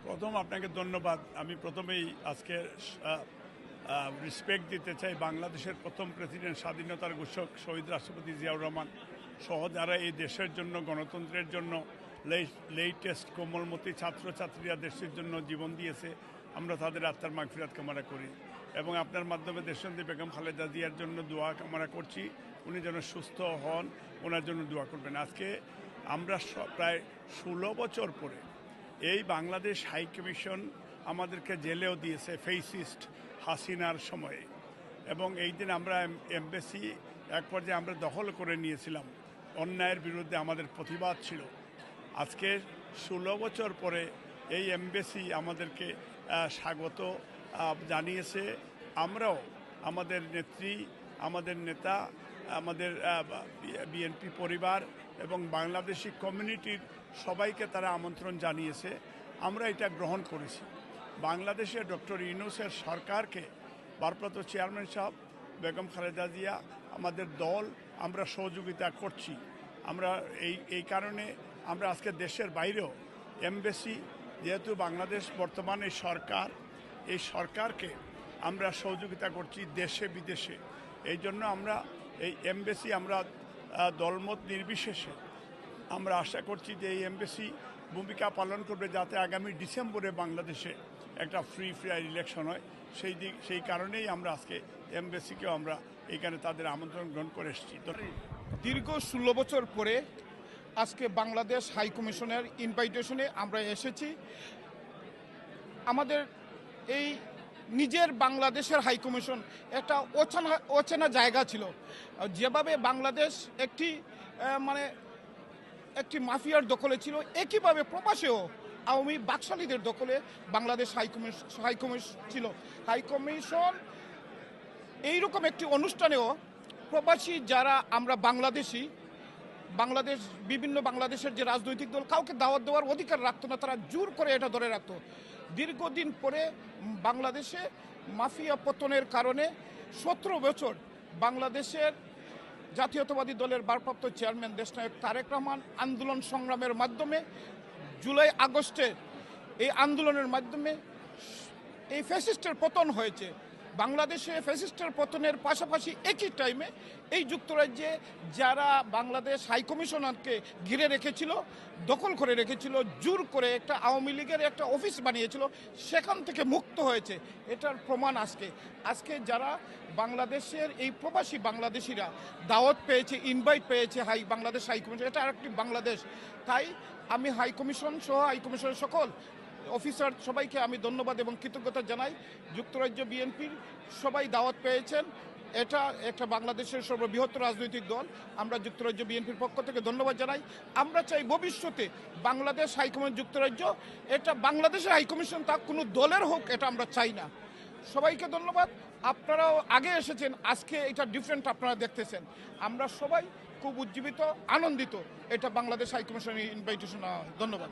প্রথম আপনাকে ধন্যবাদ। আমি প্রথমেই আজকে রেসপেক্ট দিতে চাই বাংলাদেশের প্রথম প্রেসিডেন্ট, স্বাধীনতার ঘোষক শহীদ রাষ্ট্রপতি জিয়াউর রহমান সহ যারা এই দেশের জন্য, গণতন্ত্রের জন্য, লেটেস্ট কোমলমতি ছাত্রছাত্রীরা দেশের জন্য জীবন দিয়েছে। আমরা তাদের আত্মার মাগফিরাত কামনা করি এবং আপনার মাধ্যমে দেশবন্ধী বেগম খালেদা জিয়ার জন্য দোয়া কামনা করছি। উনি যেন সুস্থ হন, ওনার জন্য দোয়া করবেন। আজকে আমরা প্রায় 16 বছর পরে এই বাংলাদেশ হাই কমিশন আমাদেরকে জেলেও দিয়েছে ফেসিস্ট হাসিনার সময়ে, এবং এই দিন আমরা এমবেসি এক পর্যায়ে আমরা দখল করে নিয়েছিলাম। অন্যায়ের বিরুদ্ধে আমাদের প্রতিবাদ ছিল। আজকে 16 বছর পরে এই এমবেসি আমাদেরকে স্বাগত জানিয়েছে। আমরাও আমাদের নেত্রী, আমাদের নেতা, আমাদের বিএনপি পরিবার এবং বাংলাদেশি কমিউনিটির সবাইকে তারা আমন্ত্রণ জানিয়েছে। আমরা এটা গ্রহণ করেছি। বাংলাদেশের ডক্টর ইউনূসের সরকারকে, ভারপ্রাপ্ত চেয়ারম্যান সাহেব বেগম খালেদা জিয়া, আমাদের দল, আমরা সহযোগিতা করছি। আমরা এই কারণে আমরা আজকে দেশের বাইরেও এমবেসি, যেহেতু বাংলাদেশ বর্তমানে এই সরকারকে আমরা সহযোগিতা করছি দেশে বিদেশে। এই জন্য আমরা এই এমবেসি আমরা দলমত নির্বিশেষে আমরা আশা করছি যে এই এমবেসি ভূমিকা পালন করবে যাতে আগামী ডিসেম্বরে বাংলাদেশে একটা ফ্রি ফেয়ার ইলেকশন হয়। সেই কারণেই আমরা আজকে এমবেসিকেও আমরা এইখানে তাদের আমন্ত্রণ গ্রহণ করে এসেছি। দীর্ঘ 16 বছর পরে আজকে বাংলাদেশ হাই কমিশনের ইনভাইটেশনে আমরা এসেছি। আমাদের এই নিজের বাংলাদেশের হাই কমিশন একটা অচেনা জায়গা ছিল। যেভাবে বাংলাদেশ একটি মাফিয়ার দখলে ছিল, একইভাবে প্রবাসেও আওয়ামী বাকশালীদের দখলে বাংলাদেশ হাই কমিশন ছিল। হাই কমিশন এইরকম একটি অনুষ্ঠানেও প্রবাসী যারা আমরা বিভিন্ন বাংলাদেশের যে রাজনৈতিক দল কাউকে দাওয়াত দেওয়ার অধিকার রাখতো না, তারা জোর করে এটা ধরে রাখতো। দীর্ঘদিন পরে বাংলাদেশে মাফিয়া পতনের কারণে 17 বছর বাংলাদেশের জাতীয়তাবাদী দলের ভারপ্রাপ্ত চেয়ারম্যান দেশনায়ক তারেক রহমান আন্দোলন সংগ্রামের মাধ্যমে জুলাই আগস্টে এই আন্দোলনের মাধ্যমে এই ফ্যাসিস্টের পতন হয়েছে। বাংলাদেশে ফ্যাসিস্টের পতনের পাশাপাশি একই টাইমে এই যুক্তরাজ্যে যারা বাংলাদেশ হাই কমিশনারকে ঘিরে রেখেছিল, দখল করে রেখেছিল, জোর করে একটা আওয়ামী লীগের একটা অফিস বানিয়েছিল, সেখান থেকে মুক্ত হয়েছে। এটার প্রমাণ আজকে যারা বাংলাদেশের এই প্রবাসী বাংলাদেশিরা দাওয়াত পেয়েছে, ইনভাইট পেয়েছে বাংলাদেশ হাই কমিশন, এটা আরেকটি বাংলাদেশ। তাই আমি হাই কমিশন সহ হাই কমিশনের সকল অফিসার সবাইকে আমি ধন্যবাদ এবং কৃতজ্ঞতা জানাই। যুক্তরাজ্য বিএনপির সবাই দাওয়াত পেয়েছেন, এটা একটা বাংলাদেশের সর্ববৃহৎ রাজনৈতিক দল। আমরা যুক্তরাজ্য বিএনপির পক্ষ থেকে ধন্যবাদ জানাই। আমরা চাই ভবিষ্যতে বাংলাদেশ হাইকমিশন যুক্তরাজ্য এটা বাংলাদেশের হাইকমিশন, তা কোনো দলের হোক, এটা আমরা চাই না। সবাইকে ধন্যবাদ। আপনারাও আগে এসেছেন, আজকে এটা ডিফারেন্ট আপনারা দেখতেছেন। আমরা সবাই খুব উজ্জীবিত, আনন্দিত এটা বাংলাদেশ হাইকমিশনের ইনভাইটেশন। ধন্যবাদ।